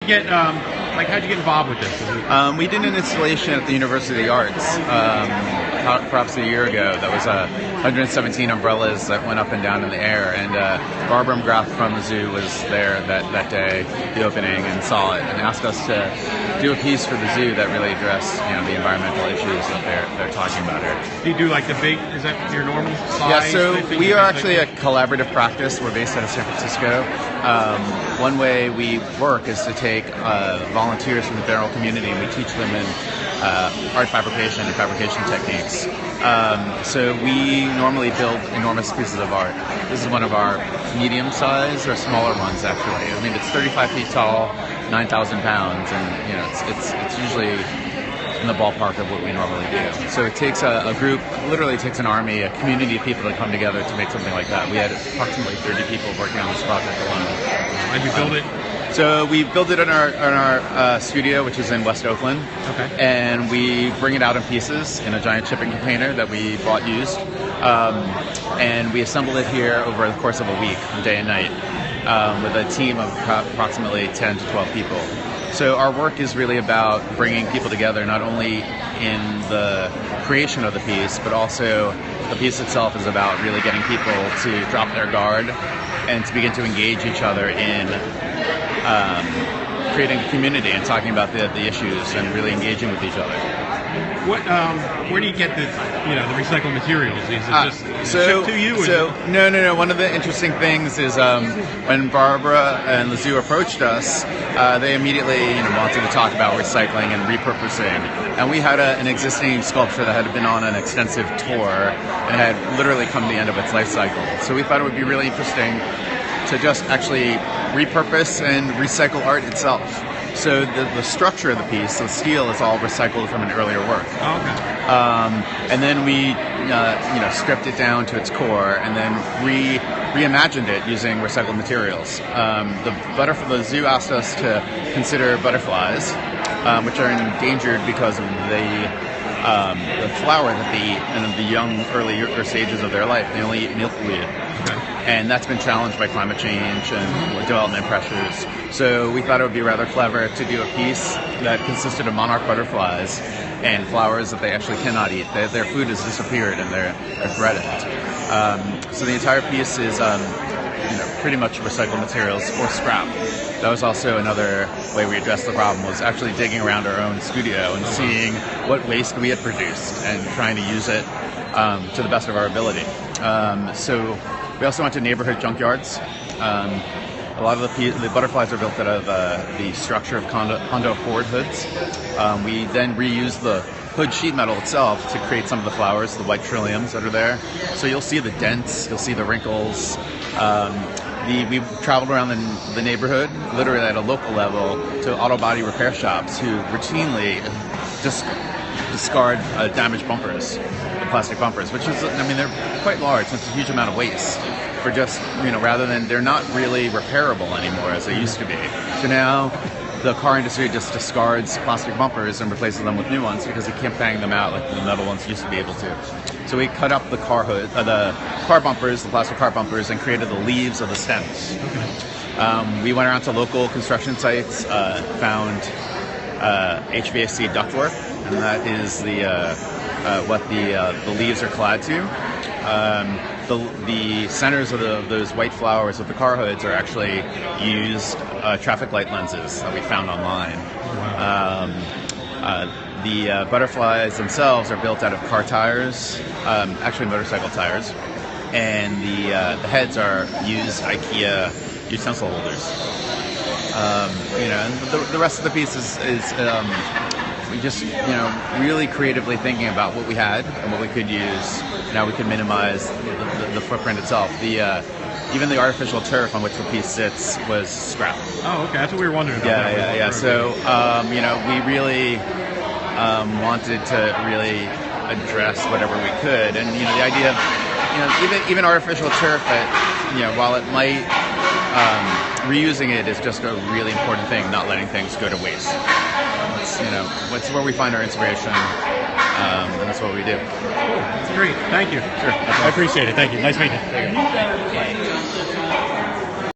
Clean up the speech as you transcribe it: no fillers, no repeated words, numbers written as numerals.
get how'd you get involved with this? We did an installation at the University of the Arts perhaps a year ago. That was 117 umbrellas that went up and down in the air, and Barbara McGrath from the zoo was there that day, the opening, and saw it and asked us to do a piece for the zoo that really addressed the environmental issues that they're talking about here. Do you do like the big? Is that your normal size? Yeah, so we are actually a collaborative practice. We're based out of San Francisco. One way we work is to take volunteers from the general community, and we teach them in art fabrication and fabrication techniques. So we normally build enormous pieces of art. This is one of our medium-sized or smaller ones, actually. I mean, it's 35 feet tall, 9,000 pounds, and it's usually in the ballpark of what we normally do. So it takes a group, literally takes an army, a community of people to come together to make something like that. We had approximately 30 people working on this project alone. And you build it? So we built it in our studio, which is in West Oakland. Okay. And we bring it out in pieces in a giant shipping container that we bought used. And we assembled it here over the course of a week, day and night, with a team of approximately 10 to 12 people. So our work is really about bringing people together, not only in the creation of the piece, but also the piece itself is about really getting people to drop their guard and to begin to engage each other in creating a community and talking about the issues and really engaging with each other. Where do you get the recycled materials? Is it just shipped to you? No. One of the interesting things is when Barbara and the zoo approached us, they immediately wanted to talk about recycling and repurposing. And we had an existing sculpture that had been on an extensive tour and had literally come to the end of its life cycle. So we thought it would be really interesting to just actually repurpose and recycle art itself. So the structure of the piece, the steel, is all recycled from an earlier work. Oh, okay. And then we, stripped it down to its core, and then reimagined it using recycled materials. The zoo asked us to consider butterflies, which are endangered because of the flower that in the young, earlier stages of their life, they only eat milkweed. Okay. And that's been challenged by climate change and development pressures. So we thought it would be rather clever to do a piece that consisted of monarch butterflies and flowers that they actually cannot eat. Their food has disappeared and they're threatened. So the entire piece is pretty much recycled materials or scrap. That was also another way we addressed the problem, was actually digging around our own studio and seeing what waste we had produced and trying to use it to the best of our ability. So we also went to neighborhood junkyards. A lot of the butterflies are built out of the structure of Honda Accord hoods. We then reused the hood sheet metal itself to create some of the flowers, the white trilliums that are there. So you'll see the dents, you'll see the wrinkles. We've traveled around the neighborhood, literally at a local level, to auto body repair shops who routinely just discard damaged bumpers, plastic bumpers, which is, they're quite large. It's a huge amount of waste for just, rather than, they're not really repairable anymore as they used to be. So now the car industry just discards plastic bumpers and replaces them with new ones because they can't bang them out like the metal ones used to be able to. So we cut up the car bumpers, the plastic car bumpers, and created the leaves of the stems. Okay. We went around to local construction sites, found HVAC ductwork, and that is what the leaves are clad to. The centers of those white flowers with the car hoods are actually used traffic light lenses that we found online. Wow. The butterflies themselves are built out of car tires, actually motorcycle tires, and the heads are used IKEA utensil holders. And the rest of the piece is we just, really creatively thinking about what we had and what we could use, and how we could minimize the footprint itself. Even the artificial turf on which the piece sits was scrap. Oh, okay. That's what we were wondering about. Yeah. So, we really wanted to really address whatever we could, and the idea of, even artificial turf, while it might, reusing it is just a really important thing. Not letting things go to waste. It's where we find our inspiration, and that's what we do. Cool. That's great. Thank you. Sure. I appreciate it. Thank you. Nice meeting you. Thank you.